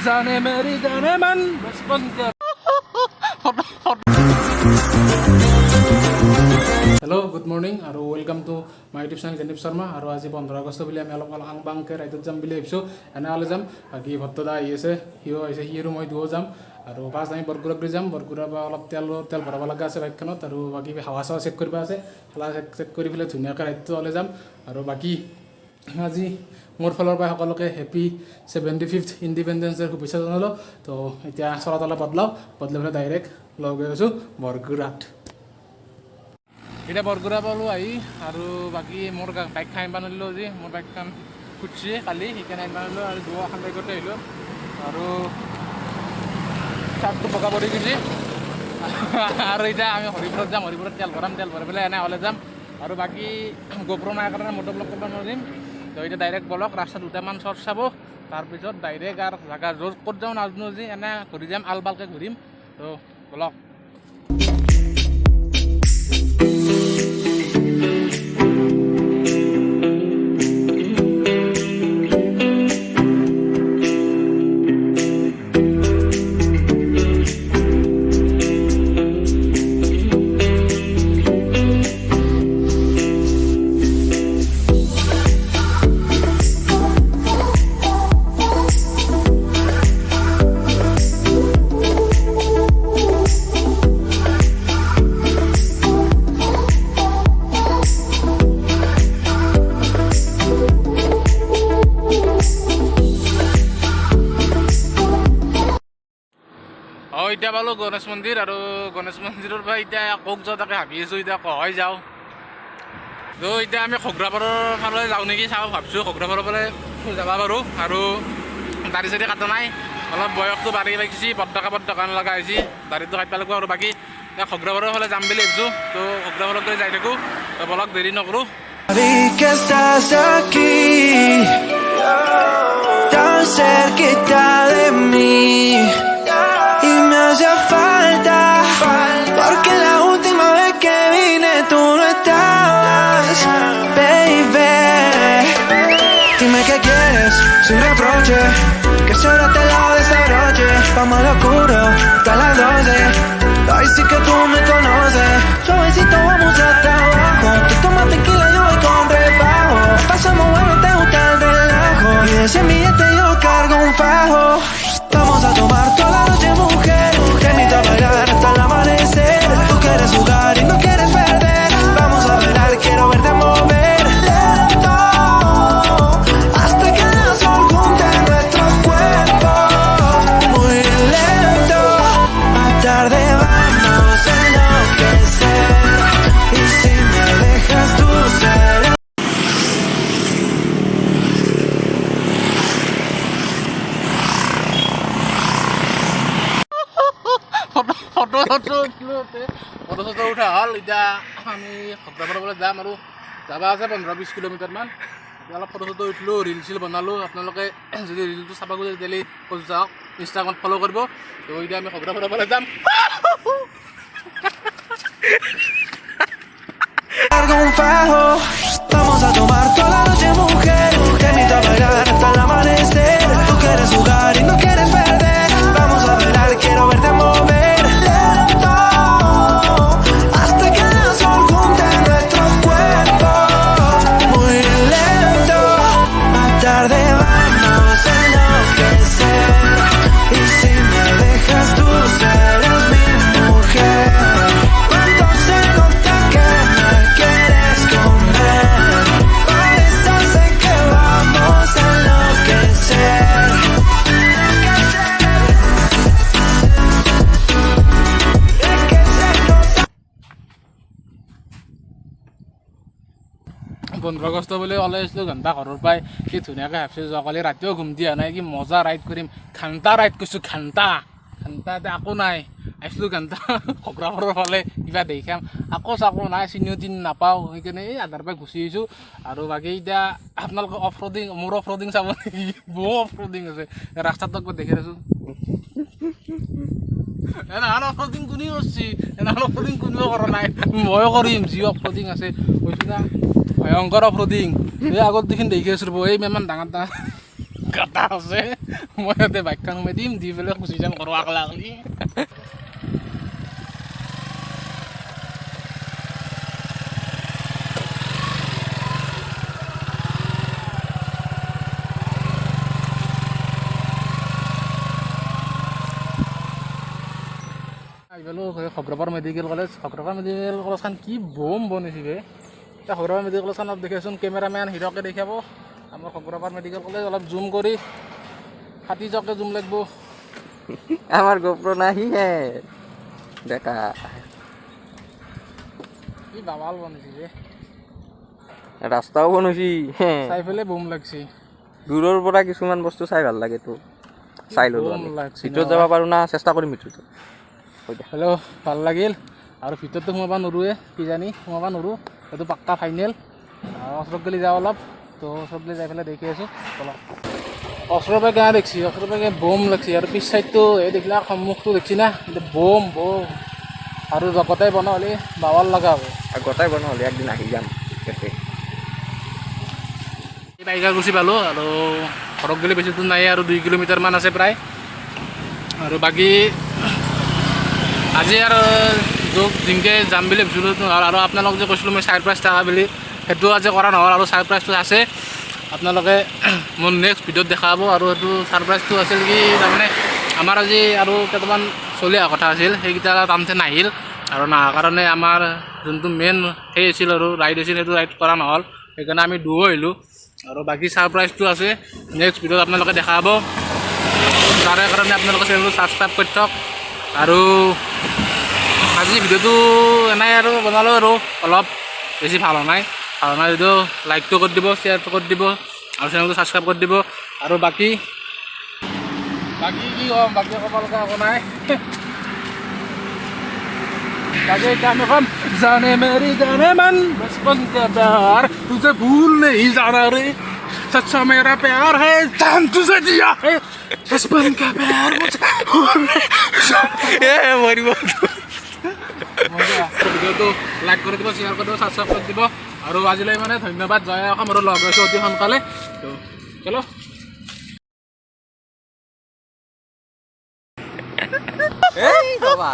जाने मेरी जाने मन बचपन के हेलो गुड मर्निंग और welcome to my YouTube channel Ganesh Sharma और आज 15 আগষ্ট বুলি আমি অলপ আং বাংকে ৰাইডত যাম বুলি ভাবিছোঁ এনেহ'লে যাম বাকী ভত্তদা আহি আছে সিও আহিছে সি আৰু মই দুয়ো যাম আৰু ফাৰ্ষ্ট আমি বৰগুৰাক যাম বৰগুৰাৰ পৰা অলপ তেল ভৰাব লগা আছে বাইকখনত আৰু বাকী হাৱা চাৱা চেক কৰিব আছে হাৱা চেক কৰি পেলাই ধুনীয়াকৈ ৰাইডটো ওলাই যাম আৰু বাকী আজি মোৰ ফালৰ পৰা সকলোকে হেপী 75th ইণ্ডিপেণ্ডেন্স ডেৰ শুভেচ্ছা জনালোঁ তো এতিয়া চলাতলা বদলাই পেলাই ডাইৰেক্ট লগ হৈ আছোঁ বৰগুৰাত এতিয়া বৰগুৰা পালোঁ আহি আৰু বাকী মোৰ বাইকখন আনিব নোৱাৰিলোঁ আজি মোৰ বাইকখন ফুটছে কালি সেইকাৰণে আনিব নোৱাৰিলোঁ আৰু দুখন বাইকতে আহিলোঁ আৰু চাৰ্টটো পকা পৰি গৈছে আৰু এতিয়া আমি হৰিপুৰত যাম হৰিপুৰত তেল ভৰাই পেলাই এনে হ'লে যাম আৰু বাকী গোপ্ৰ নাই কাৰণে মটৰ ব্লক কৰিব নোৱাৰিম তো এতিয়া ডাইৰেক্ট বলক ৰাস্তা দুটামান শ্বৰ্ট চাব তাৰপিছত ডাইৰেক্ট আৰু জাগা য'ত ক'ত যাওঁ নাজানো আজি এনে ঘূৰি যাম আলবালকৈ ঘূৰিম তো বলক এতিয়া পালোঁ গণেশ মন্দিৰ আৰু গণেশ মন্দিৰৰ পৰা এতিয়া ক'ত যাওঁ তাকে ভাবি আছোঁ এতিয়া কহাই যাওঁ তো এতিয়া আমি খগ্ৰাপাৰৰ ফালে যাওঁ নেকি চাওঁ ভাবিছোঁ খগ্ৰাপাৰৰ ফালে যাব পাৰোঁ আৰু দাড়ি চাড়ি কাটা নাই অলপ বয়সটো বাঢ়ি লাগিছে পদ্মকা লগা হৈছে দাড়িটো কাটিব লাগিব আৰু বাকী এতিয়া খগ্ৰাপাৰৰ ফালে যাম বুলি ভাবিছোঁ তো খগ্ৰাপাৰলৈ যাই থাকোঁ তো বলক দেৰি নকৰোঁ Y me hacía falta, porque la última vez que vine tú no estabas, baby. Dime qué quieres, sin reproche, que solo te lado de esta noche. Vamos al oscuro, hasta las 12. Ay, sí que tú me conoces. Suavecito vamos hasta abajo. Tú tomas tequila, yo voy con rebajo. Pasamos bueno, te gusta el relajo. Y de 100 billetes yo cargo un fajo. Vamos a tomar toda la noche, mujer. Te invito a bailar hasta el amanecer. Tú quieres jugar y no quieres perder. Vamos a bailar, quiero verte mover lento, hasta que el sol junte nuestros cuerpos. Muy lento, más tarde vamos a enloquecer. Y si me dejas tú serás. Photo উঠা হ'ল এতিয়া আমি খগ্ৰাপাৰলৈ যাম আৰু যাব আছে 15-20 কিলোমিটাৰমান অলপ ফটো উঠিলোঁ ৰিল চিল বনালোঁ আপোনালোকে যদি ৰিলটো চাব খোজে তেতিয়াহ'লে ক'ত যাওক ইনষ্টাগ্ৰামত ফ'ল' কৰিব তো এতিয়া আমি খগ্ৰাপাৰলৈ যাম Vamos a tomar toda la noche, mujer. Te invito a bailar hasta el amanecer. Tú quieres jugar y no quieres perder. Vamos a bailar, quiero verte mover lento, hasta que el sol junte nuestros cuerpos. Muy lento, más tarde vamos a enloquecer. Y si me dejas tú serás mi mujer. Cuando se nota que me quieres comer, por eso sé que vamos a enloquecer. পোন্ধৰ আগষ্ট বুলি ওলাই আহিছিলোঁ ঘণ্টা ঘৰৰ পৰাই কি ধুনীয়াকৈ ভাবিছোঁ যোৱাকালি ৰাতিও ঘুম দিয়া নাই কি মজা ৰাইড কৰিম ঘণ্টা ৰাইড কৰিছোঁ ঘণ্টা এতিয়া আকৌ নাই আহিছিলোঁ ঘণ্টা খগ্ৰাপাৰৰ ফালে কিবা দেখাম আকৌ চাকো নাই চিনিও নাপাওঁ সেইকাৰণে এই আধাৰ পৰা গুচি আহিছোঁ আৰু বাকী এতিয়া আপোনালোকে অফ ৰ'ডিং মোৰ অফ ৰ'ডিং চাব নেকি বহু অফ ৰ'ডিং আছে ৰাস্তাটো একবাৰ দেখি আছোঁ এনাহান অফ ৰ'ডিং কোনে কৰিছে এনাহান অফ ৰ'ডিং কোনেও কৰা নাই ময়ো কৰিম যি অফ ৰ'ডিং আছে কৈছোঁ না ভয়ংকৰ অফ ৰ'ডিং এই আগত দেখি দেখি আছোঁ ৰ'ব এই ইমান ডাঙৰ কথা আছে মই ইয়াতে বাইকখন সোমাই দিম দি পেলাই গুচি যাম ঘৰৰ আকলা আকলি গ'লো খগ্ৰাপাৰ মেডিকেল কলেজ কলেজখন কি বম বনাইছে বে এতিয়া খগ্ৰাপাৰ মেডিকেল কলেজখন অলপ দেখাচোন কেমেৰামেন হিৰকে দেখাব আমাৰ খগ্ৰাপাৰ মেডিকেল কলেজ অলপ জুম কৰি ফাটি যাওঁকে জুম লাগিব আমার গোপ্র নাহি হে দেখা কি বাবাল বনাইছে বে রাস্তাও বনাইছি চাই পেলাই বম লাগছে দূৰৰ পৰা কিছুমান বস্তু চাই ভাল লাগে তো চাই ল'লো বম আমি লাগছে ভিতৰত যাব পাৰো না চেষ্টা কৰিম ভিতৰত হেল্ল' ভাল লাগিল আৰু ভিতৰতো সোমাব নোৱাৰোৱে কিজানি সোমাব নোৱাৰোঁ সেইটো পাক্কা ফাইনেল ওচৰত গ'লে যাওঁ অলপ তো ওচৰত গ'লে যাই পেলাই দেখি আছোঁ অলপ ওচৰৰ পৰা গা দেখছি ওচৰৰ পৰা বম লাগছি আৰু পিছ চাইডটো এই দেখিলা সন্মুখটো দেখছি না বম বম আৰু জগতে বনোৱা হ'লে বাবাল লগা হ'ব আৰু গোটাই বনোৱা হ'লে একদিন আহি যাম ইয়াতে টাইগাৰ গুচি পালোঁ আৰু ঘৰত গ'লে বেছি দূৰ নাই আৰু 2 কিলোমিটাৰমান আছে প্ৰায় আৰু বাকী আজি আৰু য'ত জিংকে যাম বুলি ভাবিছিলোঁ আৰু আপোনালোক যে কৈছিলোঁ মই ছাৰপ্ৰাইজ থকা বুলি সেইটো আজি কৰা নহ'ল আৰু ছাৰপ্ৰাইজটো আছে আপোনালোকে মোৰ নেক্সট ভিডিঅ'ত দেখাব আৰু সেইটো ছাৰপ্ৰাইজটো আছিল কি তাৰমানে আমাৰ আজি আৰু কেইটামান চলি অহা কথা আছিল সেইকেইটা টাইমতে নাহিল আৰু নহাৰ কাৰণে আমাৰ যোনটো মেইন সেই আছিল আৰু ৰাইড আছিল সেইটো ৰাইড কৰা নহ'ল সেইকাৰণে আমি দুয়ো আহিলোঁ আৰু বাকী ছাৰপ্ৰাইজটো আছে নেক্সট ভিডিঅ'ত আপোনালোকে দেখাব তাৰে কাৰণে আপোনালোকে চেনেলটো ছাবস্ক্ৰাইব কৰি থওক আৰু আজি ভিডিঅ'টো এনেই আৰু বনালোঁ আৰু অলপ বেছি ভাল হোৱা নাই যদিও লাইকটো কৰি দিব শ্বেয়াৰটো কৰি দিব আৰু চেনেলটো ছাবস্ক্ৰাইব কৰি দিব আৰু বাকী কি ক'ম বাকী ক'ব লগা একো নাই बाकी क्या मैं कम जाने मेरी जाने मन बचपन का प्यार तुझे भूल नहीं जाना रे सच्चा मेरा प्यार है जान तुझे दिया है बचपन का प्यार मुझे মৰি ভিডিঅ'টো লাইক কৰি দিব শ্বেয়াৰ কৰি দিব ছাবস্ক্ৰাইব কৰি দিব আৰু আজিলৈ মানে ধন্যবাদ জয় অসম আৰু লগ হৈছোঁ অতি সোনকালে তো চলো এই বাবা